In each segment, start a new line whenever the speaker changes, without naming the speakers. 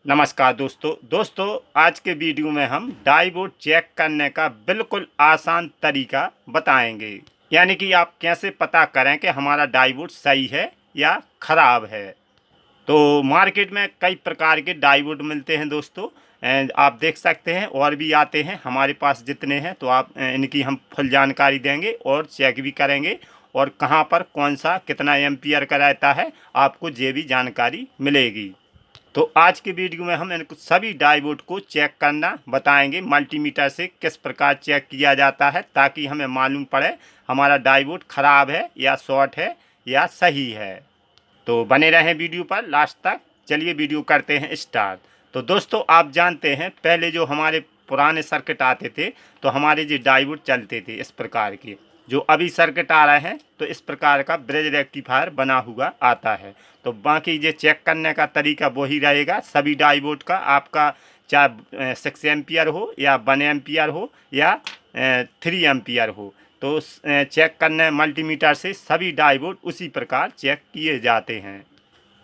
नमस्कार दोस्तों आज के वीडियो में हम डाइवोड चेक करने का बिल्कुल आसान तरीका बताएंगे। यानी कि आप कैसे पता करें कि हमारा डाइवोड सही है या ख़राब है। तो मार्केट में कई प्रकार के डाइवोड मिलते हैं दोस्तों। एंड आप देख सकते हैं और भी आते हैं, हमारे पास जितने हैं तो आप इनकी हम फुल जानकारी देंगे और चेक भी करेंगे और कहाँ पर कौन सा कितना एम्पियर का रहता है आपको ये भी जानकारी मिलेगी। तो आज के वीडियो में हम इनको सभी डायोड को चेक करना बताएंगे, मल्टीमीटर से किस प्रकार चेक किया जाता है, ताकि हमें मालूम पड़े हमारा डायोड ख़राब है या शॉर्ट है या सही है। तो बने रहें वीडियो पर लास्ट तक। चलिए वीडियो करते हैं स्टार्ट। तो दोस्तों आप जानते हैं पहले जो हमारे पुराने सर्किट आते थे तो हमारे जो डायोड चलते थे इस प्रकार के, जो अभी सर्किट आ रहे हैं तो इस प्रकार का ब्रिज रेक्टिफायर बना हुआ आता है। तो बाकी ये चेक करने का तरीका वही रहेगा सभी डायोड का, आपका चाहे 6 एम्पियर हो या 1 एम्पियर हो या 3 एम्पियर हो। तो चेक करने मल्टीमीटर से सभी डायोड उसी प्रकार चेक किए जाते हैं।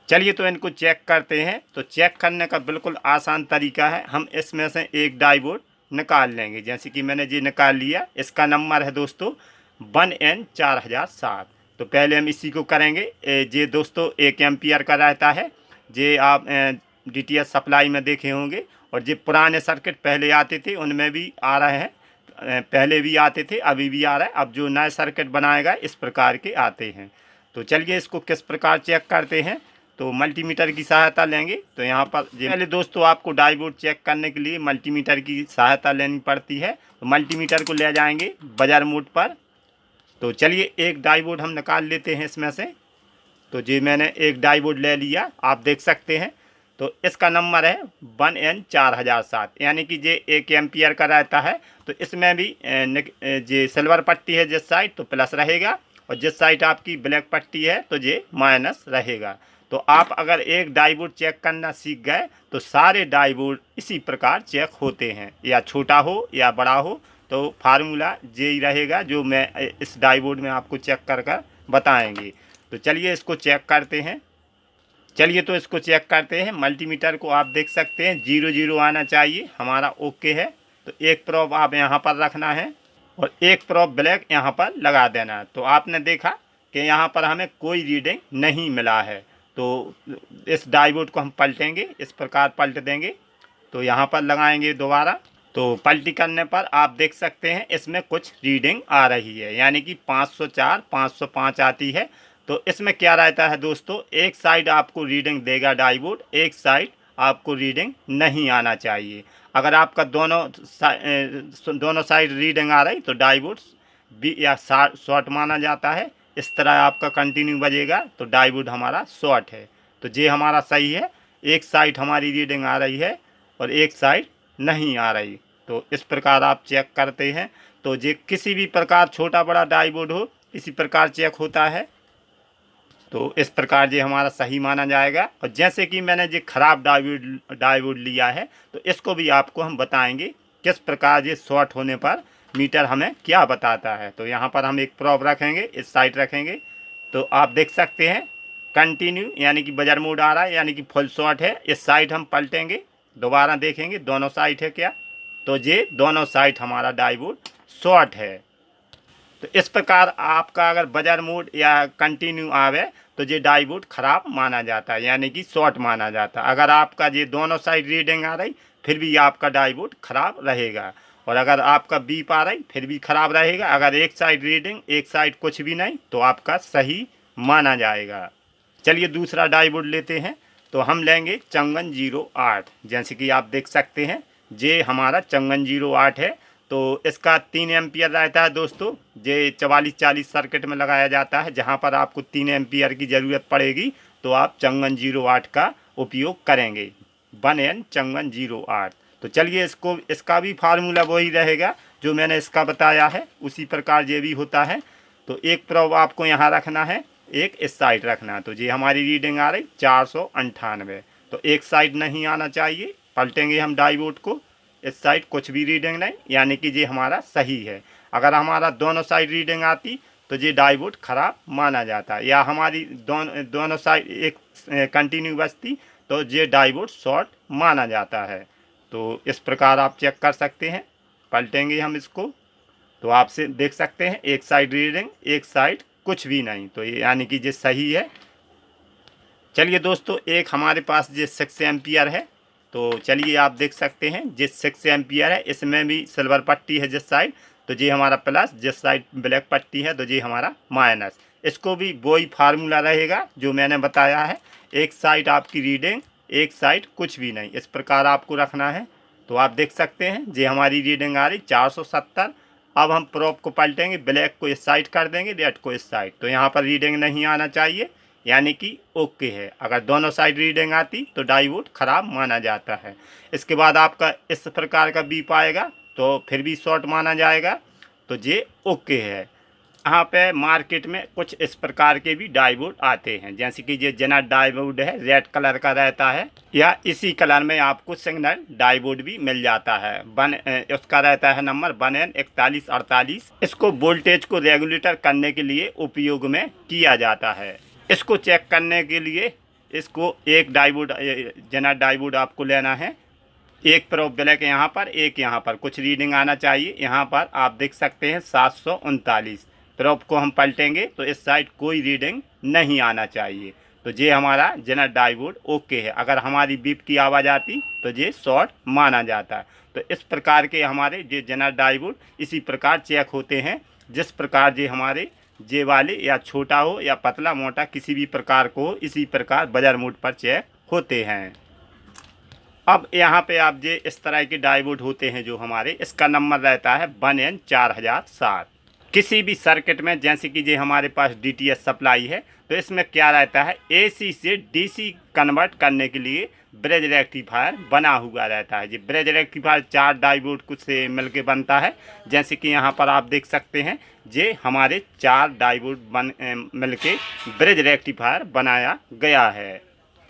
चलिए तो इनको चेक करते हैं। तो चेक करने का बिल्कुल आसान तरीका है, हम इसमें से एक डायोड निकाल लेंगे। जैसे कि मैंने ये निकाल लिया, इसका नंबर है दोस्तों 1N4007। तो पहले हम इसी को करेंगे। ये दोस्तों 1 एम्पियर का रहता है, ये आप DTS सप्लाई में देखे होंगे। और ये पुराने सर्किट पहले आते थे उनमें भी आ रहे हैं, पहले भी आते थे अभी भी आ रहा है। अब जो नए सर्किट बनाएगा इस प्रकार के आते हैं। तो चलिए इसको किस प्रकार चेक करते हैं। तो मल्टीमीटर की सहायता लेंगे। तो यहाँ पर पहले दोस्तों आपको डायोड चेक करने के लिए मल्टीमीटर की सहायता लेनी पड़ती है। तो मल्टीमीटर को ले जाएंगे बाजार मोड पर। तो चलिए एक डायोड हम निकाल लेते हैं इसमें से। तो जी मैंने एक डायोड ले लिया, आप देख सकते हैं। तो इसका नंबर है 1N4007, यानी कि ये 1 एम्पियर का रहता है। तो इसमें भी जे सिल्वर पट्टी है जिस साइड तो प्लस रहेगा, और जिस साइड आपकी ब्लैक पट्टी है तो ये माइनस रहेगा। तो आप अगर एक डायोड चेक करना सीख गए तो सारे डायोड इसी प्रकार चेक होते हैं, या छोटा हो या बड़ा हो। तो फार्मूला यही रहेगा जो मैं इस डायोड में आपको चेक कर कर बताएंगे। तो चलिए इसको चेक करते हैं। चलिए तो इसको चेक करते हैं। मल्टीमीटर को आप देख सकते हैं 00 आना चाहिए, हमारा ओके है। तो एक प्रोब आप यहाँ पर रखना है और एक प्रोब ब्लैक यहाँ पर लगा देना है। तो आपने देखा कि यहाँ पर हमें कोई रीडिंग नहीं मिला है। तो इस डायोड को हम पलटेंगे, इस प्रकार पलट देंगे। तो यहाँ पर लगाएंगे दोबारा। तो पलटी करने पर आप देख सकते हैं इसमें कुछ रीडिंग आ रही है, यानी कि 504 505 आती है। तो इसमें क्या रहता है दोस्तों, एक साइड आपको रीडिंग देगा डायोड, एक साइड आपको रीडिंग नहीं आना चाहिए। अगर आपका दोनों साइड रीडिंग आ रही तो डायोड भी या शॉर्ट माना जाता है। इस तरह आपका कंटिन्यू बजेगा तो डायोड हमारा शॉर्ट है। तो ये हमारा सही है, एक साइड हमारी रीडिंग आ रही है और एक साइड नहीं आ रही। तो इस प्रकार आप चेक करते हैं। तो ये किसी भी प्रकार छोटा बड़ा डायोड हो इसी प्रकार चेक होता है। तो इस प्रकार ये हमारा सही माना जाएगा। और जैसे कि मैंने ये ख़राब डायोड लिया है तो इसको भी आपको हम बताएंगे किस प्रकार ये शॉर्ट होने पर मीटर हमें क्या बताता है। तो यहाँ पर हम एक प्रोब रखेंगे, इस साइड रखेंगे। तो आप देख सकते हैं कंटिन्यू यानी कि बाजार मोड आ रहा है, यानी कि फुल शॉर्ट है। इस साइड हम पलटेंगे, दोबारा देखेंगे दोनों साइड है क्या। तो ये दोनों साइड हमारा डायोड शॉर्ट है। तो इस प्रकार आपका अगर बाजार मोड या कंटिन्यू आवे तो ये डायोड ख़राब माना जाता है, यानी कि शॉर्ट माना जाता है। अगर आपका ये दोनों साइड रीडिंग आ रही फिर भी आपका डायोड ख़राब रहेगा, और अगर आपका बीप आ रही फिर भी ख़राब रहेगा। अगर एक साइड रीडिंग एक साइड कुछ भी नहीं तो आपका सही माना जाएगा। चलिए दूसरा डायोड लेते हैं। तो हम लेंगे चंगन 08। जैसे कि आप देख सकते हैं ये हमारा चंगन 08 है। तो इसका 3 एम्पियर रहता है दोस्तों। ये 44-40 सर्किट में लगाया जाता है, जहाँ पर आपको 3 एम्पियर की ज़रूरत पड़ेगी तो आप चंगन 08 का उपयोग करेंगे, 1N चंगन 08। तो चलिए इसका भी फार्मूला वही रहेगा जो मैंने इसका बताया है, उसी प्रकार ये भी होता है। तो एक प्रोब आपको यहाँ रखना है, एक इस साइड रखना है। तो ये हमारी रीडिंग आ रही 498। तो एक साइड नहीं आना चाहिए, पलटेंगे हम डायोड को, इस साइड कुछ भी रीडिंग नहीं, यानी कि ये हमारा सही है। अगर हमारा दोनों साइड रीडिंग आती तो ये डायोड ख़राब माना जाता है, या हमारी दोनों साइड एक कंटिन्यू बजती तो ये डायोड शॉर्ट माना जाता है। तो इस प्रकार आप चेक कर सकते हैं। पलटेंगे हम इसको तो आपसे देख सकते हैं एक साइड रीडिंग, एक साइड कुछ भी नहीं, तो ये यानी कि ये सही है। चलिए दोस्तों, एक हमारे पास ये 6 एम्पियर है, तो चलिए आप देख सकते हैं जिस 6 एम्पियर है इसमें भी सिल्वर पट्टी है जिस साइड, तो ये हमारा प्लस, जिस साइड ब्लैक पट्टी है तो ये हमारा माइनस। इसको भी वही फार्मूला रहेगा जो मैंने बताया है, एक साइड आपकी रीडिंग, एक साइड कुछ भी नहीं, इस प्रकार आपको रखना है। तो आप देख सकते हैं ये हमारी रीडिंग आ रही 470। अब हम प्रोब को पलटेंगे, ब्लैक को इस साइड कर देंगे, रेड को इस साइड, तो यहाँ पर रीडिंग नहीं आना चाहिए, यानी कि ओके है। अगर दोनों साइड रीडिंग आती तो डायोड खराब माना जाता है। इसके बाद आपका इस प्रकार का बीप आएगा तो फिर भी शॉर्ट माना जाएगा, तो ये ओके है। यहाँ पे मार्केट में कुछ इस प्रकार के भी डायोड आते हैं, जैसे कि ये जेनर डायोड है, रेड कलर का रहता है, या इसी कलर में आपको सिग्नल डायोड भी मिल जाता है। उसका रहता है नंबर 1N4148। इसको वोल्टेज को रेगुलेटर करने के लिए उपयोग में किया जाता है। इसको चेक करने के लिए इसको एक डायोड, जेनर डायोड आपको लेना है, एक प्रोब ब्लैक यहाँ पर, एक यहाँ पर, कुछ रीडिंग आना चाहिए। यहाँ पर आप देख सकते हैं 739। प्रोब को हम पलटेंगे तो इस साइड कोई रीडिंग नहीं आना चाहिए, तो ये हमारा जेनर डायोड ओके है। अगर हमारी बीप की आवाज़ आती तो ये शॉर्ट माना जाता है। तो इस प्रकार के हमारे ये जेनर डायोड इसी प्रकार चेक होते हैं, जिस प्रकार ये हमारे जे वाले या छोटा हो या पतला मोटा किसी भी प्रकार को हो, इसी प्रकार बजर मोड पर चेक होते हैं। अब यहाँ पे आप ये इस तरह के डायोड होते हैं जो हमारे, इसका नंबर रहता है 1N4007। किसी भी सर्किट में, जैसे कि ये हमारे पास DTS सप्लाई है, तो इसमें क्या रहता है, AC से DC कन्वर्ट करने के लिए ब्रिज रेक्टिफायर बना हुआ रहता है। ये ब्रिज रेक्टिफायर 4 डायोड कुछ से मिलके बनता है, जैसे कि यहाँ पर आप देख सकते हैं ये हमारे 4 डायोड मिलके ब्रिज रेक्टिफायर बनाया गया है।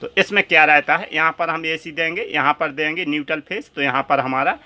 तो इसमें क्या रहता है, यहाँ पर हम AC देंगे, यहाँ पर देंगे न्यूट्रल फेस, तो यहाँ पर हमारा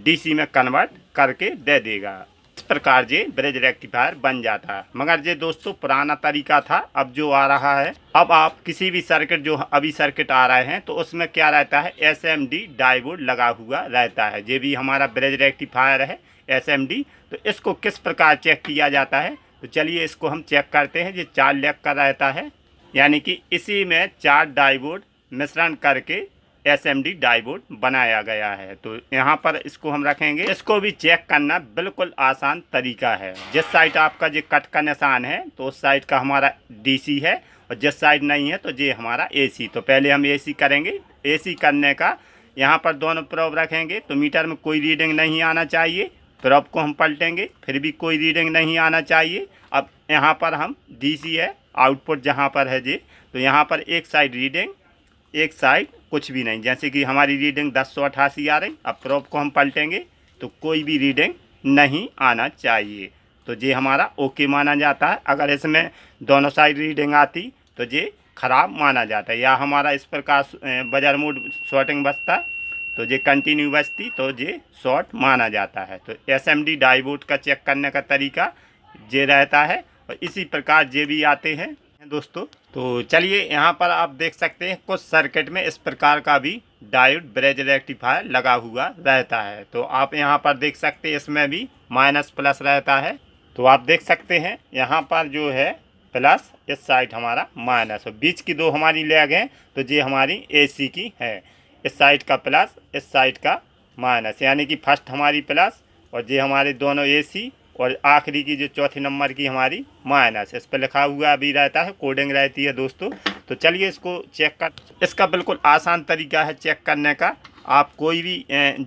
DC में कन्वर्ट करके दे देगा। इस प्रकार ये ब्रिज रेक्टिफायर बन जाता है। मगर ये दोस्तों पुराना तरीका था, अब जो आ रहा है, अब आप किसी भी सर्किट, जो अभी सर्किट आ रहे हैं, तो उसमें क्या रहता है, SMD डायोड लगा हुआ रहता है। ये भी हमारा ब्रिज रेक्टिफायर है SMD। तो इसको किस प्रकार चेक किया जाता है, तो चलिए इसको हम चेक करते हैं। ये 4 लेग का रहता है, यानी कि इसी में 4 डायोड मिश्रण करके SMD डायोड बनाया गया है। तो यहाँ पर इसको हम रखेंगे। इसको भी चेक करना बिल्कुल आसान तरीका है। जिस साइड आपका जो कट का निशान है तो उस साइड का हमारा DC है, और जिस साइड नहीं है तो ये हमारा AC। तो पहले हम AC करेंगे। AC करने का यहाँ पर दोनों प्रोब रखेंगे तो मीटर में कोई रीडिंग नहीं आना चाहिए। प्रोब को हम पलटेंगे, फिर भी कोई रीडिंग नहीं आना चाहिए। अब यहाँ पर हम DC है, आउटपुट जहाँ पर है जी, तो यहाँ पर एक साइड रीडिंग, एक साइड कुछ भी नहीं, जैसे कि हमारी रीडिंग 1088 आ रही। अब प्रोब को हम पलटेंगे तो कोई भी रीडिंग नहीं आना चाहिए, तो ये हमारा ओके माना जाता है। अगर इसमें दोनों साइड रीडिंग आती तो ये ख़राब माना जाता है, या हमारा इस प्रकार बजर मोड शॉर्टिंग बजता तो ये कंटिन्यू बजती तो ये शॉर्ट माना जाता है। तो SMD डायोड का चेक करने का तरीका ये रहता है, और इसी प्रकार ये भी आते हैं दोस्तों। तो चलिए यहाँ पर आप देख सकते हैं कुछ सर्किट में इस प्रकार का भी डायोड ब्रिज रेक्टिफायर लगा हुआ रहता है। तो आप यहाँ पर देख सकते हैं इसमें भी माइनस प्लस रहता है। तो आप देख सकते हैं यहाँ पर जो है प्लस, इस साइड हमारा माइनस, और बीच की 2 हमारी लेग हैं तो ये हमारी AC की है। इस साइड का प्लस, इस साइड का माइनस, यानी कि फर्स्ट हमारी प्लस और ये हमारे दोनों AC, और आखिरी की जो चौथे नंबर की हमारी माइनस। इस पर लिखा हुआ भी रहता है, कोडिंग रहती है दोस्तों। तो चलिए इसको चेक कर, इसका बिल्कुल आसान तरीका है चेक करने का। आप कोई भी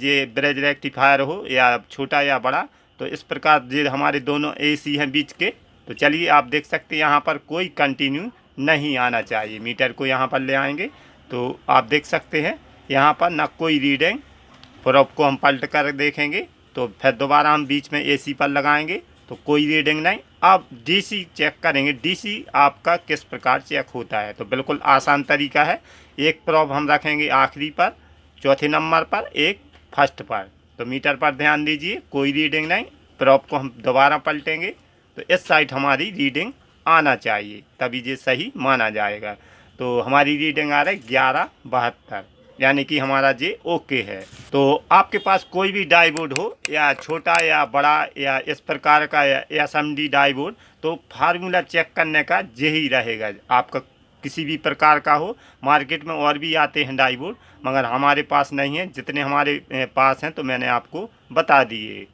ये ब्रिज रेक्टिफायर हो या छोटा या बड़ा, तो इस प्रकार ये हमारे दोनों AC हैं बीच के। तो चलिए आप देख सकते हैं यहाँ पर कोई कंटिन्यू नहीं आना चाहिए। मीटर को यहाँ पर ले आएंगे तो आप देख सकते हैं यहाँ पर ना कोई रीडिंग। प्रोब को हम पलट कर देखेंगे तो फिर दोबारा हम बीच में AC पर लगाएंगे तो कोई रीडिंग नहीं। अब DC चेक करेंगे। DC आपका किस प्रकार चेक होता है, तो बिल्कुल आसान तरीका है। एक प्रोब हम रखेंगे आखिरी पर, चौथे नंबर पर, एक फर्स्ट पर। तो मीटर पर ध्यान दीजिए, कोई रीडिंग नहीं। प्रोब को हम दोबारा पलटेंगे तो इस साइड हमारी रीडिंग आना चाहिए, तभी ये सही माना जाएगा। तो हमारी रीडिंग आ रही है 1172, यानी कि हमारा जे ओके है। तो आपके पास कोई भी डाईबोर्ड हो, या छोटा या बड़ा या इस प्रकार का या SMD डाईबोर्ड, तो फार्मूला चेक करने का यही रहेगा। आपका किसी भी प्रकार का हो, मार्केट में और भी आते हैं डाईबोर्ड, मगर हमारे पास नहीं है। जितने हमारे पास हैं तो मैंने आपको बता दिए।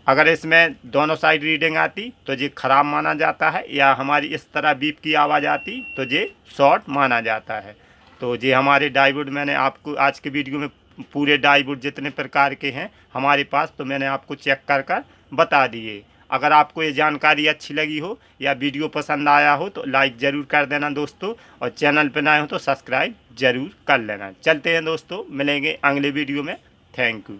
अगर इसमें दोनों साइड रीडिंग आती तो ये ख़राब माना जाता है, या हमारी इस तरह बीप की आवाज़ आती तो ये शॉर्ट माना जाता है। तो ये हमारे डाईबोर्ड मैंने आपको आज के वीडियो में पूरे डाईबोर्ड जितने प्रकार के हैं हमारे पास, तो मैंने आपको चेक कर कर बता दिए। अगर आपको ये जानकारी अच्छी लगी हो या वीडियो पसंद आया हो तो लाइक ज़रूर कर देना दोस्तों, और चैनल पर नए हो तो सब्सक्राइब ज़रूर कर लेना। चलते हैं दोस्तों, मिलेंगे अगले वीडियो में। Thank you.